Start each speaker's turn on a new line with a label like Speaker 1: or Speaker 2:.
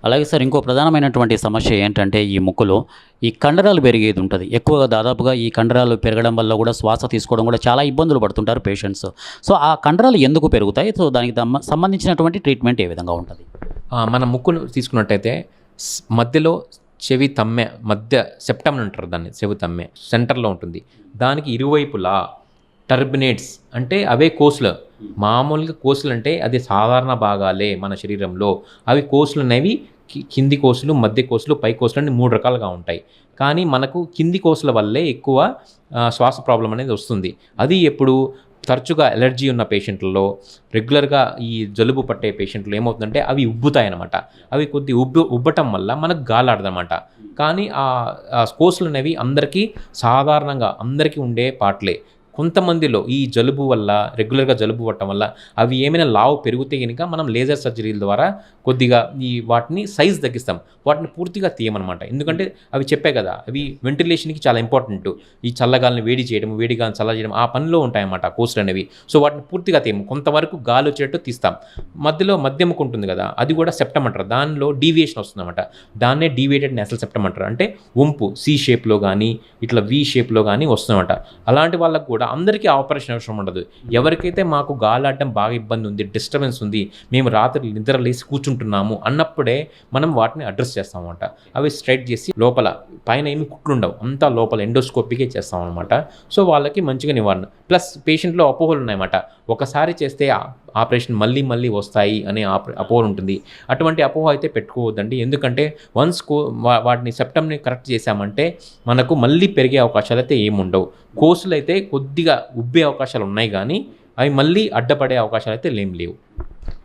Speaker 1: అలాగే సార్ ఇంకో ప్రధానమైనటువంటి సమస్య ఏంటంటే ఈ ముక్కులో ఈ కండరాలు పెరిగేది ఉంటుంది. ఎక్కువగా దాదాపుగా ఈ కండరాలు పెరగడం వల్ల కూడా శ్వాస తీసుకోవడం కూడా చాలా ఇబ్బందులు పడుతుంటారు పేషెంట్స్. సో, ఆ కండరాలు ఎందుకు పెరుగుతాయి? సో, దానికి సంబంధించినటువంటి ట్రీట్మెంట్ ఏ విధంగా ఉంటది?
Speaker 2: మన ముక్కును తీసుకున్నట్టయితే మధ్యలో చెవి తమ్మె మధ్య సెప్టమ్ అంటారు దాన్ని, చెవి తమ్మె సెంటర్లో ఉంటుంది. దానికి ఇరువైపులా టర్బినేట్స్ అంటే అవే కోసులు. మామూలుగా కోసులు అంటే అది సాధారణ భాగాలే మన శరీరంలో. అవి కోసులు అనేవి కింది కోసులు, మధ్య కోసులు, పై కోసులు అని 3 రకాలుగా ఉంటాయి. కానీ మనకు కింది కోసుల వల్లే ఎక్కువ శ్వాస ప్రాబ్లం అనేది వస్తుంది. అది ఎప్పుడు తరచుగా ఎలర్జీ ఉన్న పేషెంట్లలో, రెగ్యులర్గా ఈ జలుబు పట్టే పేషెంట్లు ఏమవుతుందంటే అవి ఉబ్బుతాయన్నమాట. అవి కొద్ది ఉబ్బటం వల్ల మనకు గాలాడదన్నమాట. కానీ ఆ కోసులు అనేవి అందరికీ సాధారణంగా అందరికీ ఉండే పాటలే. కొంతమందిలో ఈ జలుబు వల్ల, రెగ్యులర్గా జలుబు పట్టడం వల్ల అవి ఏమైనా లావు పెరిగితే కనుక మనం లేజర్ సర్జరీల ద్వారా కొద్దిగా వాటిని సైజ్ తగ్గిస్తాం. వాటిని పూర్తిగా తీయమన్నమాట. ఎందుకంటే అవి చెప్పే కదా, అవి వెంటిలేషన్కి చాలా ఇంపార్టెంట్. ఈ చల్లగాలిని వేడి చేయడం, వేడి గాలిని చల్ల చేయడం ఆ పనిలో ఉంటాయన్నమాట కోసులు అనేవి. సో వాటిని పూర్తిగా తీయము, కొంతవరకు గాలి వచ్చేటట్టు తీస్తాం. మధ్యలో మధ్యముకు ఉంటుంది కదా, అది కూడా సెప్టమ్ అంటారు. దానిలో డీవియేషన్ వస్తుందన్నమాట. దాన్నే డీవియేటెడ్ నేసల్ సెప్టమ్ అంటారు. అంటే వంపు సి షేప్లో కానీ ఇట్లా వి షేప్లో కానీ వస్తుందన్నమాట. అలాంటి వాళ్ళకు కూడా అందరికీ ఆపరేషన్ అవసరం ఉండదు. ఎవరికైతే మాకు గాలాడడం బాగా ఇబ్బంది ఉంది, డిస్టర్బెన్స్ ఉంది, మేము రాత్రి నిద్ర లేసి కూర్చుంటున్నాము అన్నప్పుడే మనం వాటిని అడ్రస్ చేస్తామన్నమాట. అవి స్ట్రైట్ చేసి లోపల పైన ఏమి కుట్లుండవు, అంతా లోపల ఎండోస్కోపీకే చేస్తామన్నమాట. సో వాళ్ళకి మంచిగా నివారణ. ప్లస్ పేషెంట్లో అపోహలు ఉన్నాయన్నమాట. ఒకసారి చేస్తే ఆపరేషన్ మళ్ళీ మళ్ళీ వస్తాయి అనే అపోహ ఉంటుంది. అటువంటి అపోహ అయితే పెట్టుకోవద్దండి. ఎందుకంటే వన్స్ వాటిని సెప్టమ్ని కరెక్ట్ చేశామంటే మనకు మళ్ళీ పెరిగే అవకాశాలు అయితే ఏముండవు. కోసులు అయితే కొద్దిగా ఉబ్బే అవకాశాలు ఉన్నాయి, కానీ అవి మళ్ళీ అడ్డపడే అవకాశాలు అయితే ఏం లేవు.